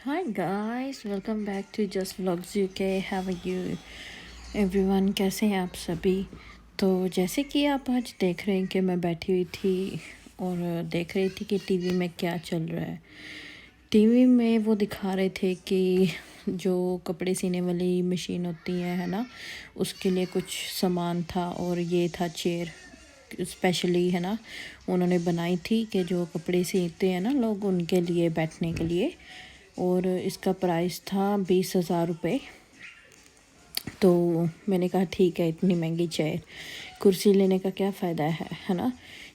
Hi guys, welcome back to Just Vlogs UK. How are you everyone? कैसे हैं आप सभी? तो जैसे कि आप आज देख रहे हैं कि मैं बैठी हुई थी और देख रही थी कि टीवी में क्या चल रहा है। टीवी में वो दिखा रहे थे कि जो कपड़े सीने वाली मशीन होती है ना, उसके लिए कुछ सामान था और ये था चेयर स्पेशली है ना, उन्होंने बनाई थी कि जो कपड़े सीते हैं ना लोग, उनके लिए बैठने के लिए। और इसका प्राइस था 20,000 रुपये। तो मैंने कहा ठीक है, इतनी महंगी चेयर, कुर्सी लेने का क्या फ़ायदा है ना,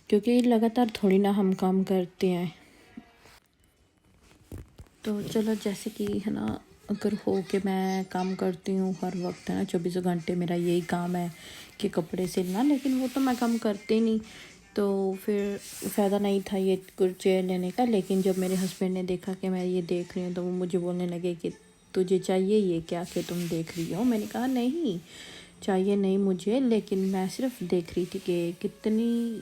क्योंकि लगातार थोड़ी ना हम काम करते हैं। तो चलो, जैसे कि है ना, अगर हो कि मैं काम करती हूँ हर वक्त है ना, 24 घंटे मेरा यही काम है कि कपड़े सिलना, लेकिन वो तो मैं काम करती नहीं, तो फिर फ़ायदा नहीं था ये चेयर लेने का। लेकिन जब मेरे हस्बैंड ने देखा कि मैं ये देख रही हूँ, तो वो मुझे बोलने लगे कि तुझे चाहिए ये क्या कि तुम देख रही हो। मैंने कहा नहीं चाहिए नहीं मुझे, लेकिन मैं सिर्फ देख रही थी कि कितनी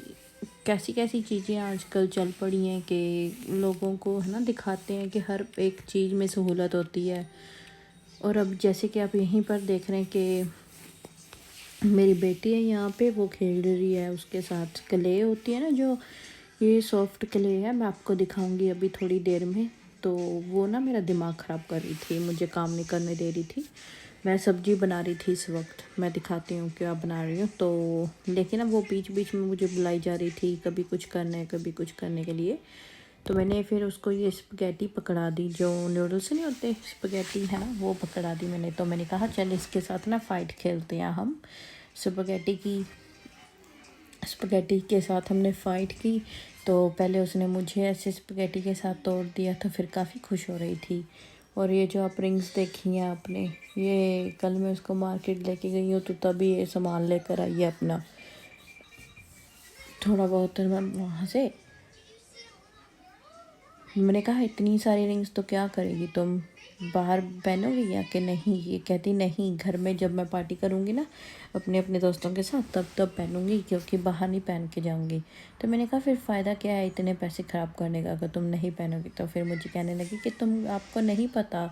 कैसी कैसी चीज़ें आजकल चल पड़ी हैं कि लोगों को है ना दिखाते हैं कि हर एक चीज़ में सहूलत होती है। और अब जैसे कि आप यहीं पर देख रहे हैं कि मेरी बेटी है यहाँ पे, वो खेल रही है उसके साथ। क्ले होती है ना, जो ये सॉफ्ट क्ले है, मैं आपको दिखाऊंगी अभी थोड़ी देर में। तो वो ना मेरा दिमाग ख़राब कर रही थी, मुझे काम नहीं करने दे रही थी। मैं सब्जी बना रही थी इस वक्त, मैं दिखाती हूँ क्या बना रही हूँ। तो लेकिन अब वो बीच बीच में मुझे बुलाई जा रही थी, कभी कुछ करने कभी कुछ करने के लिए। तो मैंने फिर उसको ये स्पगैटी पकड़ा दी, जो नूडल्स नहीं होते स्पगैटी है ना, वो पकड़ा दी मैंने। तो मैंने कहा चल इसके साथ ना फ़ाइट खेलते हैं हम। स्पगैटी के साथ हमने फ़ाइट की। तो पहले उसने मुझे ऐसे स्पगैटी के साथ तोड़ दिया, तो फिर काफ़ी खुश हो रही थी। और ये जो आप रिंग्स देखी हैं आपने, ये कल मैं उसको मार्केट लेके गई हूँ, तो तभी ये सामान लेकर आई है अपना। थोड़ा बहुत मैं वहाँ से, मैंने कहा इतनी सारी रिंग्स तो क्या करेगी तुम, बाहर पहनोगी या कि नहीं। ये कहती नहीं, घर में जब मैं पार्टी करूँगी ना अपने अपने दोस्तों के साथ, तब पहनूंगी, क्योंकि बाहर नहीं पहन के जाऊँगी। तो मैंने कहा फिर फ़ायदा क्या है इतने पैसे ख़राब करने का अगर तुम नहीं पहनोगी। तो फिर मुझे कहने लगी कि आपको नहीं पता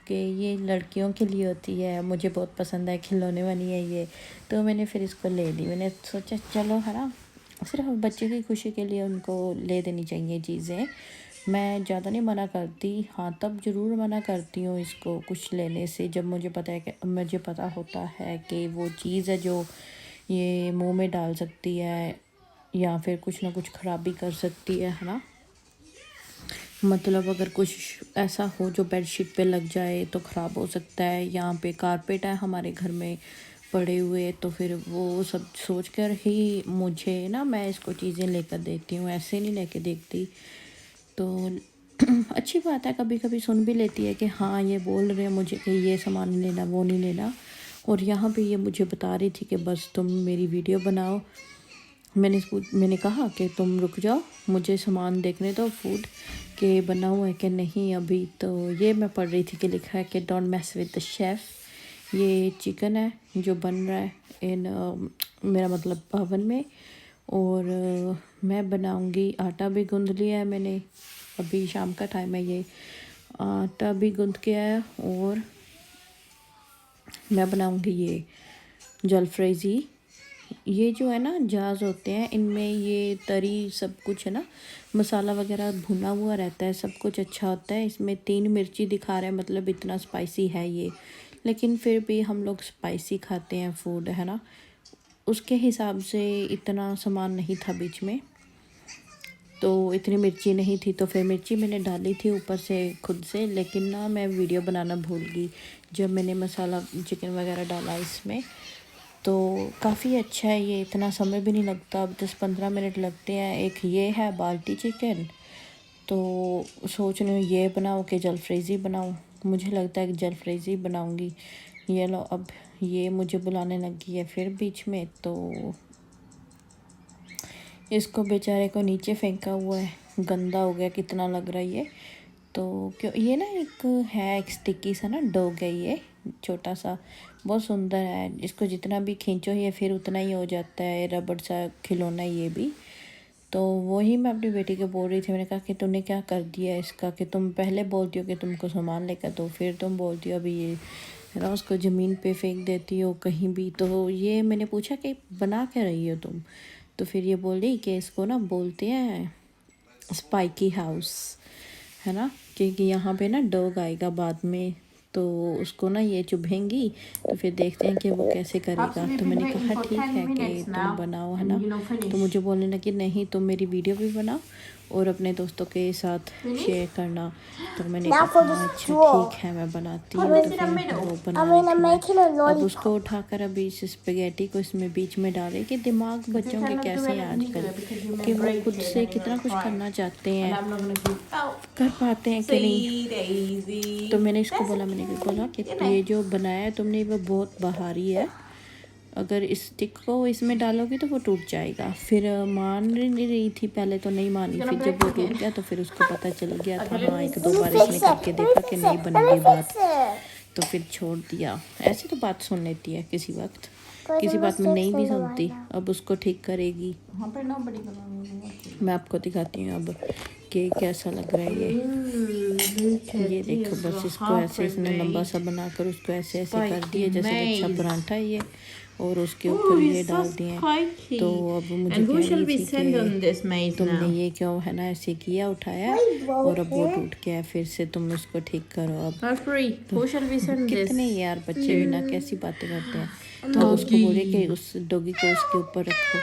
कि ये लड़कियों के लिए होती है, मुझे बहुत पसंद है, खिलौने वाली है ये। तो मैंने फिर इसको ले ली। मैंने सोचा चलो है ना, सिर्फ बच्चे की खुशी के लिए उनको ले देनी चाहिए चीज़ें। मैं ज़्यादा नहीं मना करती, हाँ तब ज़रूर मना करती हूँ इसको कुछ लेने से, जब मुझे पता है कि मुझे पता होता है कि वो चीज़ है जो ये मुंह में डाल सकती है या फिर कुछ ना कुछ ख़राबी कर सकती है ना। मतलब अगर कुछ ऐसा हो जो बेडशीट पे लग जाए तो ख़राब हो सकता है। यहाँ पे कारपेट है हमारे घर में पड़े हुए, तो फिर वो सब सोच कर ही मुझे ना, मैं इसको चीज़ें लेकर देती हूँ, ऐसे नहीं लेके देखती। तो अच्छी बात है, कभी कभी सुन भी लेती है कि हाँ ये बोल रहे हैं मुझे कि ये सामान नहीं लेना वो नहीं लेना। और यहाँ पे ये मुझे बता रही थी कि बस तुम मेरी वीडियो बनाओ। मैंने कहा कि तुम रुक जाओ, मुझे सामान देखने दो फूड के बना हुआ है कि नहीं अभी। तो ये मैं पढ़ रही थी कि लिखा है कि don't mess with the chef. ये चिकन है जो बन रहा है मेरा मतलब ओवन में। और मैं बनाऊंगी, आटा भी गूंद लिया है मैंने, अभी शाम का टाइम है, ये आटा भी गूंद के आया। और मैं बनाऊंगी ये जलफ्रेज़ी। ये जो है ना जाज होते हैं, इनमें ये तरी सब कुछ है ना, मसाला वगैरह भुना हुआ रहता है, सब कुछ अच्छा होता है। इसमें 3 मिर्ची दिखा रहा है, मतलब इतना स्पाइसी है ये। लेकिन फिर भी हम लोग स्पाइसी खाते हैं फूड है ना, उसके हिसाब से इतना सामान नहीं था बीच में, तो इतनी मिर्ची नहीं थी। तो फिर मिर्ची मैंने डाली थी ऊपर से खुद से, लेकिन ना मैं वीडियो बनाना भूल गई जब मैंने मसाला चिकन वगैरह डाला इसमें। तो काफ़ी अच्छा है ये, इतना समय भी नहीं लगता, अब 10-15 मिनट लगते हैं। एक ये है बाल्टी चिकन, तो सोच रही हूँ ये बनाऊँ कि जलफ्रेज़ी बनाऊँ। मुझे लगता है कि जलफ्रेज़ी बनाऊँगी। ये लो, अब ये मुझे बुलाने लगी है फिर बीच में, तो इसको बेचारे को नीचे फेंका हुआ है, गंदा हो गया कितना लग रहा है ये। तो क्यों ये ना एक स्टिकी सा ना डॉग है ये, छोटा सा, बहुत सुंदर है। इसको जितना भी खींचो ये फिर उतना ही हो जाता है, रबड़ सा खिलौना ये भी। तो वही मैं अपनी बेटी को बोल रही थी, मैंने कहा कि तूने क्या कर दिया इसका, कि तुम पहले बोलती हो कि तुमको सामान लेकर दो, फिर तुम बोलती हो अभी ये है ना उसको ज़मीन पे फेंक देती हो कहीं भी। तो ये मैंने पूछा कि बना क्या रही हो तुम, तो फिर ये बोल रही कि इसको ना बोलते हैं स्पाइकी हाउस, है ना, क्योंकि यहाँ पे ना डॉग आएगा बाद में, तो उसको ना ये चुभेंगी, तो फिर देखते हैं कि वो कैसे करेगा। तो मैंने कहा ठीक है कि तुम बनाओ, है ना। तो मुझे बोलने लगी नहीं तुम मेरी वीडियो भी बनाओ और अपने दोस्तों के साथ शेयर करना। तो मैंने कहा अच्छा ठीक है मैं बनाती हूँ। तो फिर वो बना रही थी। अब उसको उठाकर अभी इस स्पेगेटी को इसमें बीच में डालेगी। दिमाग बच्चों के कैसे हैं आजकल कि वो खुद से कितना कुछ करना चाहते हैं, कर पाते हैं कि नहीं। तो मैंने इसको बोला, मैंने बोला कि ये जो बनाया है तुमने वो बहुत बाहरी है, अगर इस स्टिक को इसमें डालोगी तो वो टूट जाएगा। फिर मान नहीं रही थी पहले, तो नहीं मानी, फिर जब वो टूट गया तो फिर उसको पता चल गया था। हाँ 1-2 बार इसने करके देखा कि नहीं बनेगी बात, तो फिर छोड़ दिया। ऐसे तो बात सुन लेती है किसी वक्त, किसी बात में नहीं भी सुनती। अब उसको ठीक करेगी। मैं आपको दिखाती हूँ अब कि कैसा लग रहा है ये देखो। बस इसको ऐसे इसने लंबा सा बनाकर उसको ऐसे ऐसे कर दिए जैसे अच्छा परांठा ये, और उसके ऊपर ये डाल दिए। तो अब मुझे कह रही थी कि तुमने ये क्यों है ना ऐसे किया, उठाया और अब वो टूट गया, फिर से तुम उसको ठीक करो। अब तो कितने यार बच्चे भी ना कैसी बातें करते हैं। तो उसको बोले कि उस डॉगी को उसके ऊपर रखो।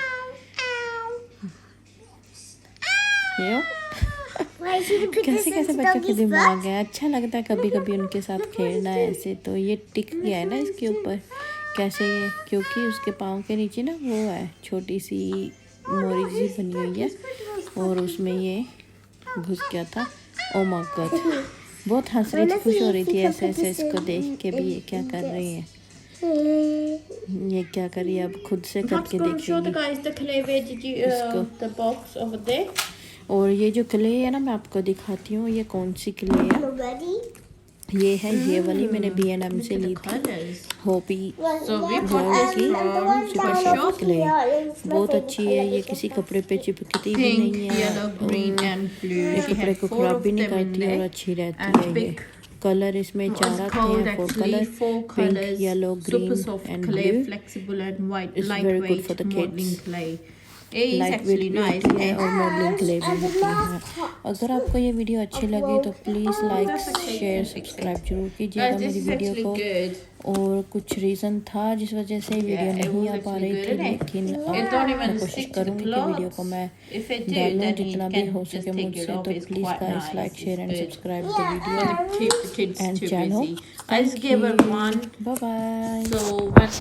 कैसे कैसे बच्चों के दिमाग है, अच्छा लगता है कभी कभी उनके साथ खेलना ऐसे। तो ये टिक गया है ना इसके ऊपर कैसे, ये क्योंकि उसके पाँव के नीचे ना वो है छोटी सी मोरी सी बनी हुई है और उसमें ये घुस गया था। ओ माय गॉड, बहुत हंस रही थी, खुश हो रही थी ऐसे ऐसे इसको देख के भी। ये क्या कर रही है, ये क्या करी, अब खुद से करके देखेगी इसको। और ये जो क्ले है ना मैं आपको दिखाती हूँ ये कौन सी क्ले है। ये है ये वाली, मैंने B&M से ली थी, होपी की क्ले, बहुत अच्छी है। ये किसी कपड़े पे चिपकती भी नहीं है, ये कपड़े को खराब भी नहीं करती और अच्छी रहती है। ये कलर इसमें 4 आते हैं, 4 colour, pink, yellow, green and blue. It's very good for the kids, light weight भी होती है और मॉडलिंग क्ले भी होती है। अगर आपको ये वीडियो अच्छी लगी तो प्लीज़ लाइक शेयर सब्सक्राइब जरूर कीजिएगा मेरी वीडियो को। और कुछ रीज़न था जिस वजह से वीडियो नहीं आ पा रही थी, लेकिन मैं कोशिश करूँगी कि वीडियो को मैं डालूँ जितना भी हो सके मुझसे। तो please guys like share and subscribe the video and channel. Thank you, bye bye.